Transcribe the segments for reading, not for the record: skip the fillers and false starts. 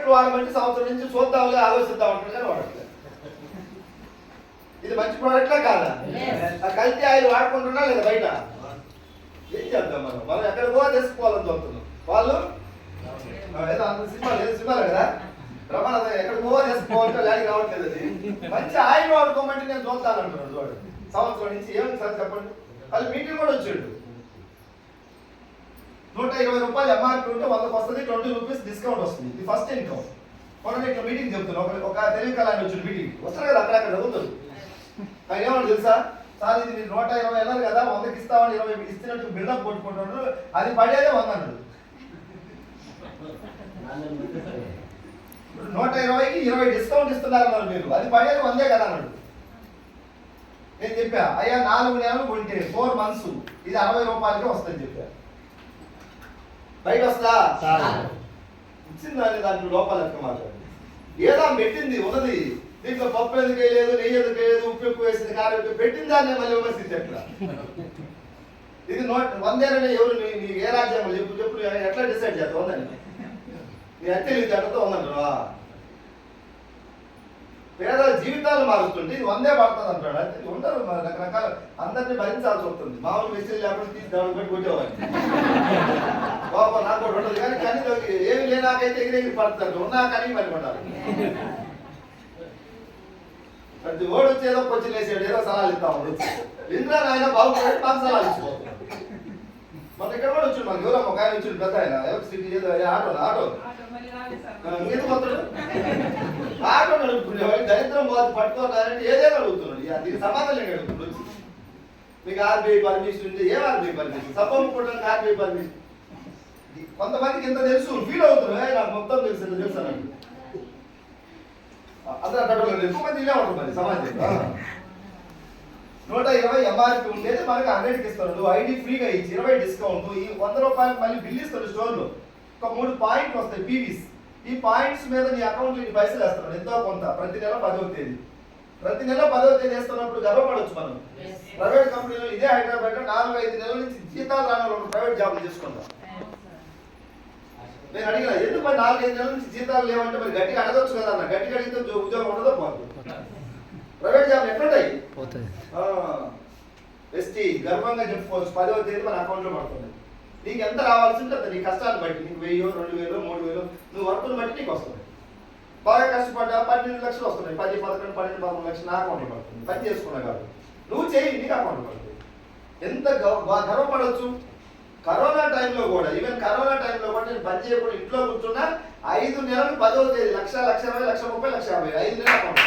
Product వాడమంటే సంవత్సరం నుంచి చూద్దాంలే ఆలోచిద్దాం అంటారు కానీ వాడట్లేదు. ఇది మంచి ప్రోడక్ట్లా కాదా? కల్తీ ఆయిల్ వాడుకుంటున్నా లేదా బయట? ఏం చేద్దాం మనం ఎక్కడ కూడా తెలుసుకోవాలని చూస్తున్నాం. వాళ్ళు ఏదో అంత సినిమాలు కదా ప్రమాదం ఎక్కడ పోవా చేసుకోవాలంటే లాడికి రావట్లేదు. అది మంచి ఆయిల్ వాడుకోమంటే నేను చూస్తాను అంటున్నాడు. చూడండి సంవత్సరం నుంచి ఏమి సార్ చెప్పండి. వాళ్ళు మీటింగ్ కూడా వచ్చాడు. 120 రూపాయలు ఎంఆర్పీ ఉంటే 100కి వస్తుంది, 20 రూపీస్ డిస్కౌంట్ వస్తుంది. ఇది ఫస్ట్ ఇన్కమ్. మొన్న ఇట్లా మీటింగ్ చెప్తున్నా, ఒక తెలివి కళ వచ్చాడు మీటింగ్ వస్తారు కదా, అక్కడక్కడ చదువుతారు. ఆయన ఏమన్నా తెలుసా సార్, ఇది మీరు 120 అన్నారు కదా, 100కి ఇస్తామని 20 ఇస్తున్నట్టు బిల్డప్ కొట్టుకుంటున్నారు, అది పడేదే 100 అన్నాడు. 120కి 20 డిస్కౌంట్ ఇస్తున్నారు మీరు, అది పడేది 100 కదా అన్నాడు. నేను చెప్పా అయ్యా 4 నెలలు కొంటే 4 months ఇది 60 రూపాయలకే వస్తుందని చెప్పా. బయట వస్తా ఇచ్చిందాన్ని దాంట్లో లోపాలు ఎక్క మాట్లాడి ఏదో పెట్టింది ఉన్నది, దీంట్లో పప్పు ఎందుకు వేయలేదు, నెయ్యి ఎందుకు వేయలేదు, ఉప్పు ఎక్కువ వేసింది, కారం ఎక్కువ పెట్టింది, దాన్ని మళ్ళీ విమర్శించి ఎట్లా? ఇది 100 ఎవరు నీ ఏ రాజ్యాంగం చెప్పు ఎట్లా డిసైడ్ చేస్తావు ఉందని నీ అత్యలితో ఉందంటారా? పేదల జీవితాలు మారుతుంటే ఇది 100 పడుతుంది అంటాడు. అంటే ఉంటారు రకరకాల, అందరినీ భరించాల్సి వస్తుంది. మామూలు మెసేజ్ లేకుండా తీసి దాని పెట్టి కొట్టేవాడిని బాబా నాకు కూడా ఉండదు. కానీ కానీ ఏమి లేనాకైతే ఎగిరెగిరి పడతారు, ఉన్నా కానీ మరి పడాలి. ప్రతి ఓడి వచ్చి ఏదో కొంచెం వేసాడు, ఏదో సలహాలు ఇస్తాము. ఇంద్రా నాయన బాగుపడి మాకు సలహాలు ఇచ్చిపోతుంది. మన ఇక్కడ కూడా వచ్చాడు, మనకి ఎవరో ఒక ఆయన వచ్చాడు, పెద్ద ఆయన సిటీ ఏదో ఆటో ఎందుకు వస్తాడు, ఆటో నడుపుకునేవాడు. దరిద్రం బాధ పట్టుకోవాలంటే ఏదేదో అడుగుతున్నాడు. దీనికి సమాధానం అడుగుతున్నాడు. మీకు ఆర్బీఐ పర్మిషన్ ఉంది, ఏం ఆర్బీఐ పర్మిషన్? సబ్బం కొట్టడానికి ఆర్బీఐ పర్మిషన్. కొంతమందికి ఎంత తెలుసు, ఫీల్ అవుతున్నారు, నాకు మొత్తం తెలుసు తెలుసు అన్నట్టు. అందరూ అక్కడ ఎక్కువ మంది ఇలా ఉంటుంది మరి సమాజంలో. 120 ఎంఆర్పీ ఉండేది మనకి 100కి ఇస్తున్నాడు. ఐడి ఫ్రీగా ఇచ్చి 20 డిస్కౌంట్. ఈ 100 రూపాయలు మళ్ళీ బిల్ ఇస్తాడు స్టోర్లో. ఒక 3 పాయింట్లు వస్తాయి పీవీస్. ఈ పాయింట్స్ మీద నీ అకౌంట్లో నీ పైసలు వేస్తున్నాడు ఎంతో కొంత. ప్రతి నెల 10వ తేదీ వేస్తున్నప్పుడు గర్వపడవచ్చు మనం. ప్రైవేట్ కంపెనీలో ఇదే హైదరాబాద్ 4-5 నెలల నుంచి జీతాలు రాని వాళ్ళు ప్రైవేట్ జాబ్లు చేసుకుంటాం. నేను అడిగిన ఎందుకు మరి 4-5 నెలల నుంచి జీతాలు లేవంటే మరి గట్టిగా అడగచ్చు కదా అన్న. గట్టిగా అడిగితే ఉద్యోగం ఉండదో పోతుంది. ప్రైవేట్ జాబ్లు ఎట్లుంటాయి? ఎస్టీ గర్వంగా చెప్పుకోవచ్చు 10వ తేదీ మన అకౌంట్లో పడుతుంది. నీకు ఎంత రావాల్సి ఉంటుంది నీ కష్టాన్ని బట్టి, నీకు 1000, 2000, 3000 నువ్వు వర్కుని బట్టి నీకు వస్తుంది. బాగా కష్టపడ్డా 12 లక్షలు వస్తున్నాయి. 10, 11, 12, 13 లక్షలు నా అకౌంట్లో పడుతుంది. పని చేసుకున్నా కాదు, నువ్వు చేయి, నీకు అకౌంట్లో పడుతుంది. ఎంత గర్వపడవచ్చు. కరోనా టైంలో కూడా, ఈవెన్ కరోనా టైంలో కూడా నేను పని చేయకుండా ఇంట్లో కూర్చున్నా 5 నెలలు 10వ తేదీ 1,20,000, 1,20,000, 1,30,000, 1,50,000 5 నెలలు అకౌంట్.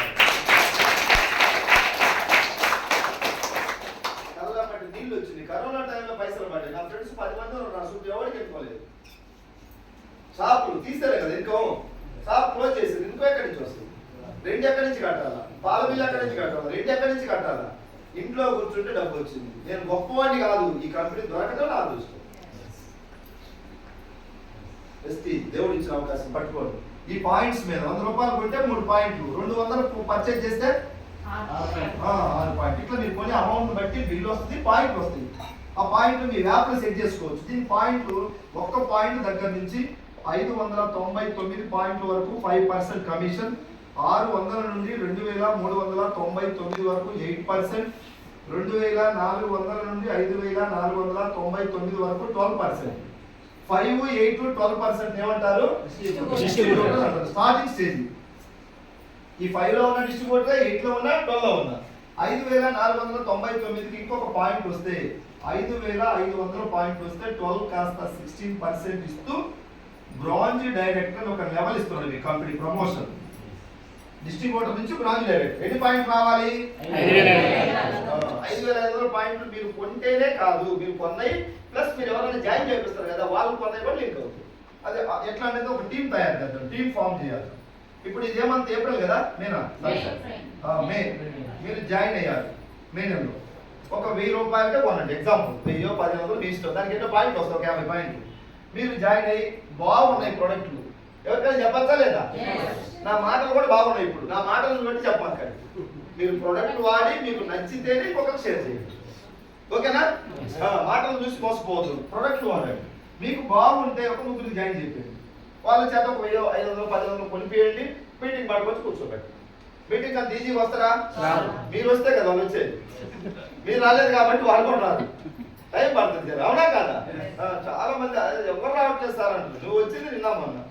కరోనా పట్టి నీళ్ళు వచ్చింది, కరోనా టైంలో పైసలు పడ్డాయి. నా ఫ్రెండ్స్ 10 మంది ఉన్నారు, నా చుట్టూ ఎవరికి ఎక్కువలేదు. షాపులు తీస్తారే కదా ఇన్కమ్, షాప్ క్లోజ్ చేసింది, ఇన్కమ్ ఎక్కడి నుంచి వస్తుంది? రెంట్ ఎక్కడి నుంచి కట్టాలా? పాల బిల్లు ఎక్కడి నుంచి కట్టాలా? రెంట్ ఎక్కడి నుంచి కట్టాలా? ఇంట్లో కూర్చుంటే డబ్బు వచ్చింది. నేను గొప్పవాడిని కాదు, ఈ కంపెనీ దొరకడం నా అదృష్టం. ఎస్టీ దేవుడు ఇచ్చిన అవకాశం పట్టుకోండి. ఈ పాయింట్స్ మీద 100 రూపాయలు కొంటే 3 పాయింట్లు, 200 పర్చేజ్ చేస్తే 6 పాయింట్లు. ఇట్లా మీరు కొని అమౌంట్ బట్టి బిల్లు వస్తుంది, పాయింట్లు వస్తాయి. ఆ పాయింట్లు మీ యాప్లో సెట్ చేసుకోవచ్చు. దీని పాయింట్లు ఒక్క పాయింట్ దగ్గర నుంచి 599 పాయింట్ల వరకు 5% కమిషన్, 600 నుండి 2,399 వరకు 8%, 2,400 నుండి 5,499 వరకు 12%. 5, 8, 12% ఏమంటారు? Starting stage. ఈ 5లో ఉన్న డిస్ట్రిబ్యూటర్, 8లో ఉన్న, 12లో ఉన్న. 5,499కి ఇంకొక పాయింట్ వస్తే 5,500 పాయింట్ వస్తే 12 కాస్త 16% ఇస్తూ బ్రాంజ్ డైరెక్టర్ ఒక లెవెల్ ఇస్తున్నాడు మీ కంపెనీ ప్రమోషన్. డిస్ట్రిబ్యూటర్ నుంచి బ్రాంజ్ డైరెక్టర్ ఎన్ని పాయింట్ రావాలి? 5,500 పాయింట్లు మీరు కొంటేనే కాదు, మీరు కొన్నాయి ప్లస్ మీరు ఎవరైనా జాయిన్ చేపిస్తారు కదా, వాళ్ళు కొన్నాయి కూడా లింక్ అవుతుంది. అదే ఎట్లా అనేది ఒక టీం తయారు చేద్దాం, టీం ఫామ్ చేయాలి. ఇప్పుడు ఇదే మంత్ ఏప్రిల్ కదా, మేనా మే, మీరు జాయిన్ అయ్యారు మే నెలలో. ఒక 1,000 రూపాయలకే కొనండి, ఎగ్జాంపుల్ 1000, 1500 మీ ఇష్టం. దానికి ఎన్నో పాయింట్లు వస్తాయి, ఒక 50 పాయింట్లు. మీరు జాయిన్ అయ్యి బాగున్నాయి ప్రొడక్ట్లు, ఎవరికైనా చెప్పచ్చా లేదా? నా మాటలు కూడా బాగున్నాయి. ఇప్పుడు నా మాటలను బట్టి చెప్పాలి. మీరు ప్రొడక్ట్ వాడి మీకు నచ్చితేనే ఇంకొకరికి షేర్ చేయండి, ఓకేనా? మాటలు చూసి మోసపోవద్దు, ప్రొడక్ట్ వాడండి. మీకు బాగుంటే ఒక 3 జాయిన్ చేయండి. వాళ్ళ చేత ఒక 1000, 500, 1000 కొనిపియండి, మీటింగ్ పట్టుకొచ్చి కూర్చోబెట్టి. మీటింగ్ అంత ఈజీగా వస్తారా? మీరు వస్తే కదా వాళ్ళు వచ్చేది. మీరు రాలేదు కాబట్టి వాళ్ళు కూడా రాదు, టైం పడుతుంది కదా, అవునా కదా? చాలా మంది ఎవరు రావట్లేదు సార్ అంటారు. నువ్వు వచ్చింది నిన్నామన్నా,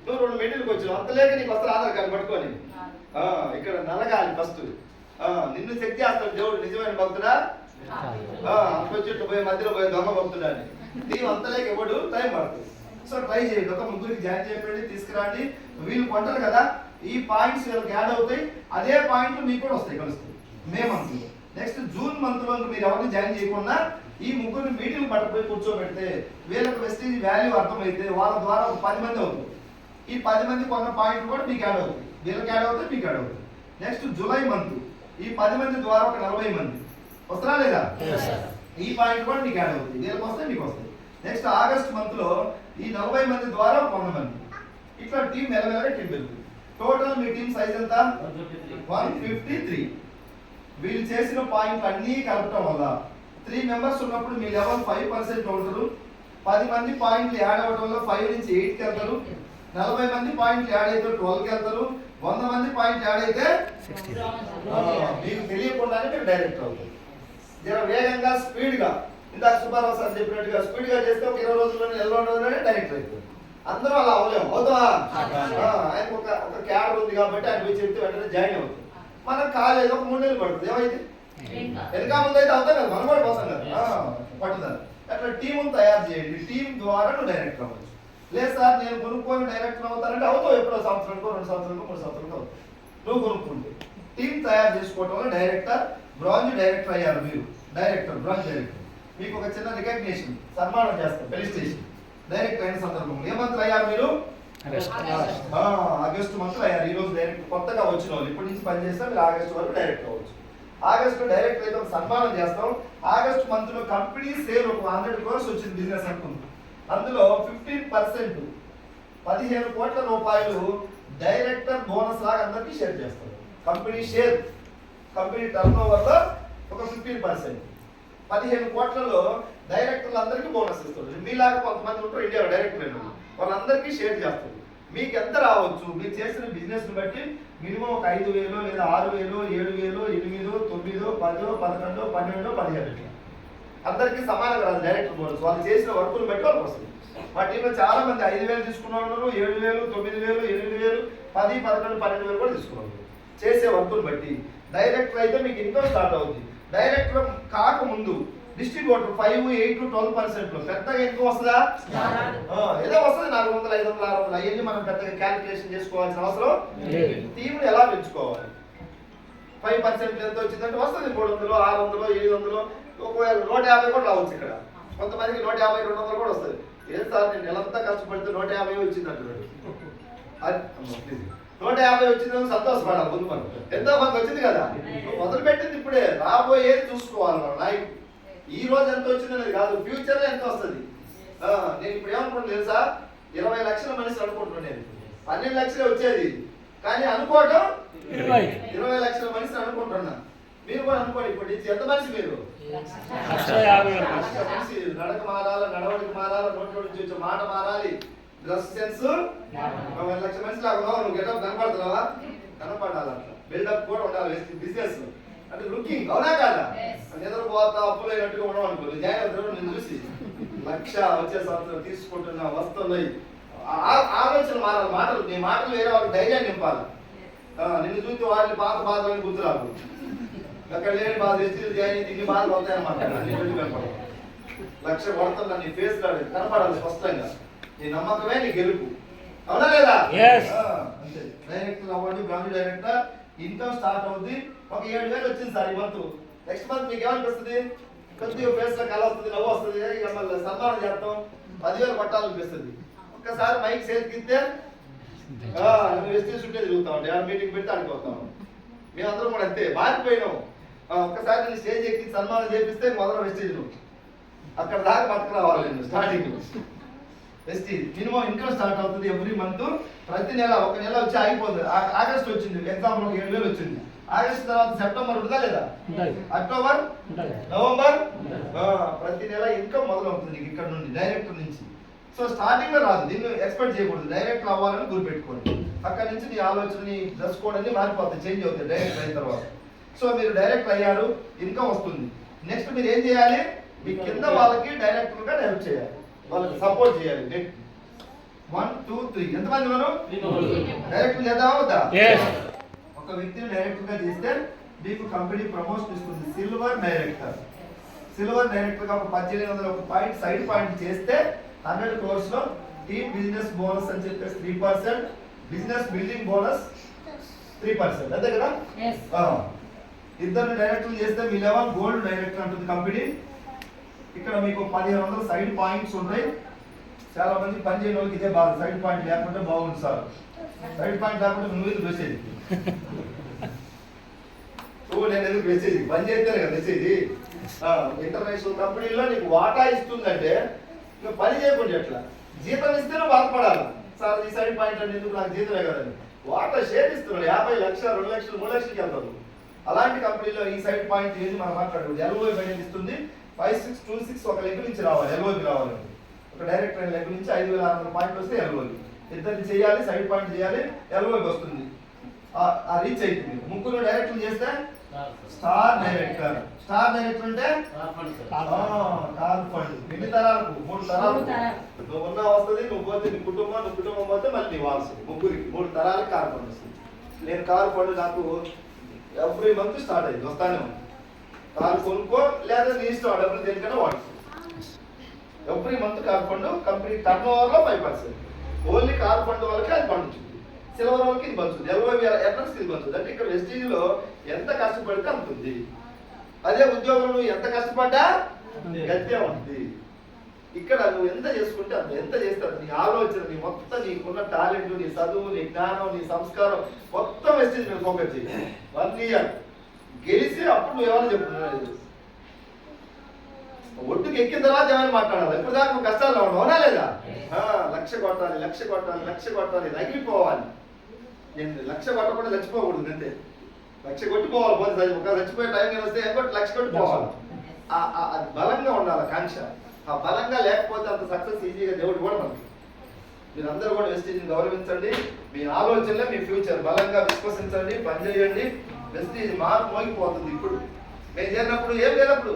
నువ్వు 2 మీటింగ్కి వచ్చినావు, అంత లేక నీకు వస్తారు ఆధార్ కార్డు పట్టుకొని. ఇక్కడ నలగాలి ఫస్ట్. నిన్ను చెక్ చేస్తాడు దేవుడు, నిజమైన భక్తుడా అంత పోయి మధ్యలో పోయి దొంగ భక్తుడా అని. నీవు అంత లేక ఇవ్వడు, టైం పడుతుంది. సో ట్రై చేయండి, ఒక 3 జాయిన్ చేయకండి, తీసుకురండి. వీళ్ళు కొంటారు కదా, ఈ పాయింట్స్ వీళ్ళకి యాడ్ అవుతాయి, అదే పాయింట్లు మీకు కూడా వస్తాయి, కలుస్తాయి May month. Next June month లో మీరు ఎవరిని జాయిన్ చేయకుండా ఈ 3 మీటింగ్ పట్టుకుపోయి కూర్చోబెడితే వీళ్ళకి వెస్టీజ్ వాల్యూ అర్థమైతే వాళ్ళ ద్వారా ఒక 10 మంది అవుతుంది. ఈ 10 మంది కొన్న పాయింట్లు కూడా మీకు యాడ్ అవుతాయి, వీళ్ళకి యాడ్ అవుతాయి, మీకు యాడ్ అవుతాయి. నెక్స్ట్ జూలై మంత్ ఈ 10 మంది ద్వారా ఒక 40 మంది వస్తారా లేదా? ఈ పాయింట్ కూడా మీకు యాడ్ అవుతుంది, వీళ్ళకి వస్తాయి, మీకు వస్తాయి. నెక్స్ట్ ఆగస్ట్ మంత్ లో ఈ 40 మంది ద్వారా 100 మంది. ఇట్లా టీం మెల్లమెల్లగా టీం పెరుగుతుంది. టోటల్ మీ టీం సైజ్ ఎంత? 153. వీళ్ళు చేసిన పాయింట్లు అన్నీ కలపటం వల్ల 3 మెంబర్స్ ఉన్నప్పుడు మీ లెవెల్ 5% ఉంటారు. 10 మంది పాయింట్లు యాడ్ అవ్వడం వల్ల 5 నుంచి 8కి వెళ్తారు. 40 మంది పాయింట్లు యాడ్ అయితే 12కి వెళ్తారు. 100 మంది పాయింట్లు యాడ్ అయితే 60. మీకు తెలియకుండానే మీరు డైరెక్ట్ అవుతారు. జర వేగంగా స్పీడ్గా, ఇందాక సుబ్బారావు సార్ చెప్పినట్టుగా స్పీడ్గా చేస్తే ఒక 20 రోజుల్లోనే, 20 రోజుల్లోనే డైరెక్ట్ అవుతారు. అందరూ అలా అవ్వలేము, అవుతావా? ఆయనకు ఒక క్యాడర్ ఉంది కాబట్టి ఆయన పోయి చెప్తే వెంటనే జాయిన్ అవుతుంది. మనకు కాలేదు, ఒక 3 నెలలు పడుతుంది. ఏమైతే వెనక ముందు అయితే అవుతాం కదా, మనం కూడా పోతాం కదా, పట్టుదల. అట్లా టీమును తయారు చేయండి, టీం ద్వారా నువ్వు డైరెక్టర్ అవ్వచ్చు. లేదు సార్ నేను కొనుక్కొని డైరెక్టర్ అవుతానంటే అవుతావు, ఎప్పుడో సంవత్సరానికో 2 సంవత్సరాలకో 3 సంవత్సరాలకో అవుతావు. నువ్వు కొనుక్కుంటే టీం తయారు చేసుకోవడం వల్ల డైరెక్టర్, బ్రాంజ్ డైరెక్టర్ అయ్యారు మీరు. Director, bronze director. మీకు ఒక చిన్న రికగ్నిషన్, సన్మానం చేస్తాం ఫెలిసిటేషన్. డైరెక్టర్ అయిన సందర్భంలో ఏ మంత్లు అయ్యారు మీరు? ఆగస్టు మంత్లో అయ్యారు. ఈ రోజు డైరెక్టర్ కొత్తగా వచ్చిన వాళ్ళు ఇప్పటి నుంచి పనిచేస్తే మీరు ఆగస్టు వరకు డైరెక్టర్ అవ్వచ్చు. ఆగస్టు డైరెక్టర్ అయితే ఒక సన్మానం చేస్తాం. ఆగస్టు మంత్ లో కంపెనీ సేల్ ఒక 100 crores వచ్చింది బిజినెస్ అనుకుంది. అందులో 15% 15 కోట్ల రూపాయలు డైరెక్టర్ బోనస్ లాగా అందరికీ షేర్ చేస్తారు. Company share, company turn over లో ఒక 15%, 15 కోట్లలో డైరెక్టర్లు అందరికీ బోనస్ ఇస్తారు. మీలాగా కొంతమంది ఉంటారు ఇండియాలో డైరెక్టర్, వాళ్ళందరికీ షేర్ చేస్తారు. మీకు ఎంత రావచ్చు మీరు చేసిన బిజినెస్ ని బట్టి, మినిమం ఒక 5,000 లేదా 6,000, 7,000, 8, 9, 10, 11, 12, 15 అందరికీ సమానంగా రాదు డైరెక్టర్ బోనస్. వాళ్ళు చేసిన వర్కులు బట్టి వాళ్ళకి వస్తుంది. మా టీంలో చాలా మంది 5,000 తీసుకున్న వాళ్ళు, 7,000, 9,000, 8,000, 10, 11, 12,000 కూడా తీసుకున్నారు. చేసే వర్కులు బట్టి డైరెక్టర్ అయితే మీకు ఇన్కమ్ స్టార్ట్ అవుతుంది. డైరెక్టర్ కాకముందు డిస్ట్రిబ్యూటర్ 5, 8, 12% లో పెద్దగా ఎక్కువ వస్తుందా? ఏదో వస్తుంది 400, 500, 600. అవన్నీ మనం పెద్దగా క్యాలిక్యులేషన్ చేసుకోవాల్సిన అవసరం. టీంని ఎలా పెంచుకోవాలి? 5% ఎంత వచ్చిందంటే వస్తుంది 300, 600, 700, ఒకవేళ 150 కూడా రావచ్చు. ఇక్కడ కొంతమందికి 150, 200 కూడా వస్తుంది. ఏం సార్ నేను నెలంతా కష్టపడితే 150 వచ్చింది అంటున్నాడు. 150 వచ్చిందని సంతోషపడాలి. ముందు మనం ఎంతో మంది వచ్చింది కదా, మొదలు పెట్టింది ఇప్పుడే, రాబోయేది చూసుకోవాలి మనం. లైఫ్ ఈ రోజు ఎంత వచ్చిందనేది కాదు, ఫ్యూచర్ లో ఎంత వస్తుంది. నేను ఇప్పుడు ఏమనుకుంటున్నాను తెలుసా, 20 లక్షల మనిషి అనుకుంటున్నాను. నేను 12 లక్షలే వచ్చేది, కానీ అనుకోవటం 20 లక్షల మనిషి అనుకుంటున్నా. మీరు కూడా అనుకోండి. ఇప్పుడు ఎంత మనిషి మీరు? మనిషి. నడక మారాలి, నడవడికి మారాలి, నోట్లో నుంచి వచ్చే మాట మారాలి, డ్రెస్ సెన్స్. 20 లక్షల మనిషి లాగా ఉన్నావు నువ్వు. గెటప్ కనపడుతున్నావా? కనపడాలి. అట్లా బిల్డప్ కూడా ఉండాలి బిజినెస్ అంటే లుకింగ్, అవునా కాదా? నిద్రపోతా అప్పులైనట్టుగా ఉండవు అనుకో. జాయిన్ అవుతారు నేను చూసి 1,00,000 వచ్చే సంవత్సరం తీసుకుంటున్నా వస్తున్నాయి. ఆలోచన మారాలి, మాటలు. నీ మాటలు వేరే వాళ్ళకి ధైర్యాన్ని నింపాలి. నిన్ను చూసి వాళ్ళని పాత బాధలని గుర్తురాదు. అక్కడ లేని బాధ ఎస్టీలు జాయిన్ ఇన్ని బాధలు అవుతాయన్నమాట. కనపడాలి 1,00,000 కొడుతున్నా నీ ఫేస్ కనపడాలి స్పష్టంగా. నీ నమ్మకమే నీ గెలుపు, అవునా లేదా? అంతే. డైరెక్టర్ అవ్వండి, బ్రాంచ్ డైరెక్టర్. ఇన్కమ్ స్టార్ట్ అవుతుంది. ఒక 7,000 వచ్చింది సార్ ఈ మంత్. నెక్స్ట్ మంత్ మీకు ఏమనిపిస్తుంది? కొద్దిగా ఫేస్ లో కళ వస్తుంది, నవ్వు వస్తుంది. ఇక మళ్ళీ సన్మానం చేస్తాం, 10,000 పట్టాలనిపిస్తుంది. ఒక్కసారి మైక్ చేతికిస్తే వెస్టీజ్ చుట్టే తిరుగుతాం, మీటింగ్ పెడితే ఆడిపోతాం. మేమందరం కూడా అంతే మారిపోయినాం. ఒక్కసారి నేను స్టేజ్ ఎక్కి సన్మానం చేపిస్తే మొదలు వెస్టీజ్ నువ్వు అక్కడ దాకా పట్టుకు రావాలి. నేను starting Vestige minimum income start అవుతుంది ఎవ్రీ మంత్. ప్రతి నెల ఒక నెల వచ్చి ఆగిపోతుంది. ఆగస్ట్ వచ్చింది, ఎగ్జాంపుల్ ఒక 7,000 వచ్చింది. ఆగస్ట్ తర్వాత సెప్టెంబర్ ఉంటుందా లేదా? అక్టోబర్, నవంబర్, ప్రతి నెల ఇన్కమ్ మొదలవుతుంది ఇక్కడ నుండి డైరెక్టర్ నుంచి. సో స్టార్టింగ్ లో రాదు, దీన్ని ఎక్స్పెక్ట్ చేయకూడదు, డైరెక్ట్ అవ్వాలని గుర్తుపెట్టుకోండి. అక్కడి నుంచి నీ ఆలోచన, నీ డ్రెస్ కోడ్ అన్ని మారిపోతాయి, చేంజ్ అవుతాయి డైరెక్ట్ అయిన తర్వాత. సో మీరు డైరెక్ట్ అయ్యారు, ఇన్కమ్ వస్తుంది. నెక్స్ట్ మీరు ఏం చేయాలి, మీ కింద వాళ్ళకి డైరెక్టర్ గా హెల్ప్ చేయాలి, వాళ్ళకి సపోర్ట్ చేయాలి. 1 2 3 ఎంతమంది మనం డైరెక్టర్ చేద్దామా వద్దా? ఒక వ్యక్తిని డైరెక్టర్ గా చేస్తే మీకు కంపెనీ ప్రమోషన్ ఇస్తుంది, సిల్వర్ డైరెక్టర్. సిల్వర్ డైరెక్టర్ గా ఒక 1800 ఒక పాయింట్ సైడ్ పాయింట్ చేస్తే 100 crores లో టీమ్ బిజినెస్ బోనస్ అని చెప్పేసి 3%, బిజినెస్ బిల్డింగ్ బోనస్ 3%, అంతే కదా? ఇద్దరు డైరెక్టర్లు చేస్తే మీ లెవెల్ గోల్డ్ డైరెక్టర్ అంటుంది కంపెనీ. ఇక్కడ మీకు 1500 సైడ్ పాయింట్స్ ఉన్నాయి. చాలా మంది పని చేయని వాళ్ళకి ఇదే బాధ, సైడ్ పాయింట్ లేకుంటే బాగుంది సార్. సైడ్ పాయింట్ లేకుంటే నువ్వు మెసేజ్ నేను ఎందుకు మెసేజ్ పని చేస్తేనే కదా మెసేజ్. ఇంటర్నేషనల్ కంపెనీలో నీకు వాటా ఇస్తుందంటే నువ్వు పని చేయకుండా ఎట్లా, జీతం ఇస్తే నువ్వు బాధపడాలి, సార్ ఈ సైడ్ పాయింట్ అంటే ఎందుకు నాకు జీతమే కదండి. వాటా షేర్ ఇస్తున్నాడు, 50 లక్షలు 2 లక్షలు 3 లక్షలకి వెళ్తాడు. అలాంటి కంపెనీలో ఈ సైడ్ పాయింట్ ఏది మనం మాట్లాడకూడదు. ఎల్ఓఐ బయట ఇస్తుంది 5626 ఒక లెగ్ నుంచి రావాలి, ఎల్ఓకి రావాలండి. ఒక డైరెక్టర్ లెగ్ నుంచి 5600 పాయింట్లు వస్తే ఎల్ఓకి, ఇద్దరిని చేయాలి, సైడ్ పాయింట్ చేయాలి, ఎల్ఓకి వస్తుంది, ఆ రీచ్ అవుతుంది. ముగ్గురు డైరెక్టర్ చేస్తే స్టార్ డైరెక్టర్. స్టార్ డైరెక్టర్ అంటే కార్ ఫండ్. ఎన్ని తరాలకు? 3 తరాలకు. నువ్వు ఉన్నా వస్తుంది, నువ్వు పోతే నీ కుటుంబం, నువ్వు కుటుంబం పోతే మళ్ళీ నీ వాల్సింది. ముగ్గురికి 3 తరాలకు కార్ ఫండ్ వస్తుంది. నేను కార్ ఫండ్ నాకు ఎవ్రీ మంత్ స్టార్ట్ అయింది, వస్తానే ఉంది. కారు కొనుక్కో లేదా నీ ఇష్టం, డబ్బులు దేనికైనా వాడుకో. Every month car fund company turn over లో 5%. ఓన్లీ కార్ ఫండ్ వాళ్ళకి అది పండుతుంది, సిల్వర్ వాళ్ళకి ఇది పంచుతుంది, ఎల్ఓవి ఎర్నర్స్కి ఇది పంచుతుంది. అంటే ఇక్కడ వెస్టీజ్ లో ఎంత కష్టపడితే అంతుంది. అదే ఉద్యోగంలో నువ్వు ఎంత కష్టపడ్డా గట్టిగా ఉంటుంది. ఇక్కడ నువ్వు ఎంత చేసుకుంటే అంత, ఎంత చేస్తారు నీ ఆలోచన, నీ మొత్తం నీకున్న టాలెంట్, నీ చదువు, నీ జ్ఞానం, నీ సంస్కారం మొత్తం వెస్టీజ్ మీద ఫోకస్ చేయి. 1 year గెలిచి అప్పుడు నువ్వు ఏమైనా చెప్తున్నావు, ఒడ్డుకి ఎక్కిన తర్వాత ఏమైనా మాట్లాడాలి. ఇప్పుడు దాకా నువ్వు కష్టాల్లో ఉండవు, అవునా లేదా? 1,00,000 కొట్టాలి, 1,00,000 కొట్టాలి, 1,00,000 కొట్టాలి, రగిలిపోవాలి. నేను 1,00,000 కొట్టకుండా చచ్చిపోకూడదు అంతే. 1,00,000 కొట్టిపోవాలి, పోతే ఒక చచ్చిపోయే టైం వస్తే 1,00,000 కొట్టిపోవాలి. అది బలంగా ఉండాలి కాంక్ష. ఆ బలంగా లేకపోతే అంత సక్సెస్ ఈజీగా దేవుడు కూడా మనకి. మీరందరూ కూడా వెస్టీజ్ని గౌరవించండి, మీ ఆలోచనలే మీ ఫ్యూచర్. బలంగా విశ్వసించండి, పనిచేయండి. వెస్టీజ్ మార్పు మోగిపోతుంది. ఇప్పుడు మేము చేరినప్పుడు ఏం లేనప్పుడు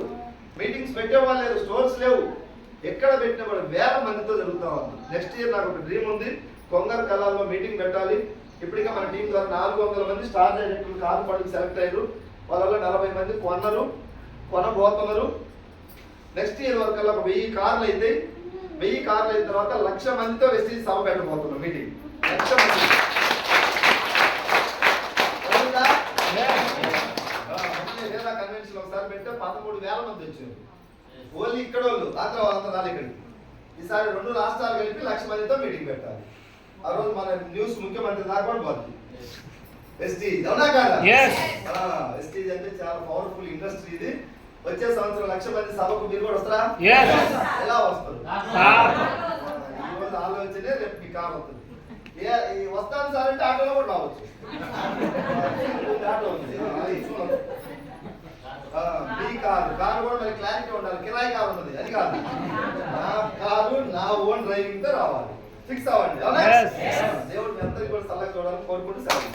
మీటింగ్స్ పెట్టేవాళ్ళు లేరు, స్టోర్స్ లేవు, ఎక్కడ పెట్టినా కూడా 1000 మందితో జరుగుతూ ఉంది. నెక్స్ట్ ఇయర్ నాకు ఒక డ్రీమ్ ఉంది, కొంగర్ కళాల్లో మీటింగ్ పెట్టాలి. ఇప్పటికే మన టీం ద్వారా 400 మంది స్టార్ డైరెక్టర్లు కార్ ఫండ్కి సెలెక్ట్ అయ్యారు. వాళ్ళలో 40 మంది కొనబోతున్నారు. నెక్స్ట్ ఇయర్ వరకల్లా ఒక 1000 కార్లు అయితే 1000 కార్లు అయిన తర్వాత 1,00,000 మందితో వెస్టీజ్ సభ పెట్టబోతున్నాం మీటింగ్. 1,00,000 మంది లేదా కన్వెన్షన్ ఒకసారి పెడితే 13,000 మంది వచ్చారు. ఓన్లీ ఇక్కడ వాళ్ళు, ఆంధ్ర వాళ్ళంతా రాలి ఇక్కడికి. ఈసారి 2 రాష్ట్రాలు కలిపి 1,00,000 మందితో మీటింగ్ పెట్టాలి. ఆ రోజు మన న్యూస్ ముఖ్యమంత్రి దాకా కూడా పోతుంది. వెస్టీజ్ అవునా కాదా? వెస్టీజ్ అంటే చాలా పవర్ఫుల్ ఇండస్ట్రీ ఇది. వచ్చే సంవత్సరం 1,00,000 మంది సభకు మీరు కూడా వస్తారా? ఎలా వస్తారు? ఈరోజు ఆలోచనే రేపు మీ కార్ అవుతుంది. వస్తాను సార్ అంటే ఆటోలో కూడా రావచ్చు. ఆటో ఉంది, మీ కారు కూడా మరి క్లారిటీ ఉండాలి. కిరాయి కారు ఉన్నది, అది కాదు, నా కారు నా ఓన్ డ్రైవింగ్ తో రావాలి. ఫిక్స్ అవ్వండి. దేవుడు మీ అందరికీ కూడా సలహా చూడాలని కోరుకుంటూ సెలవు.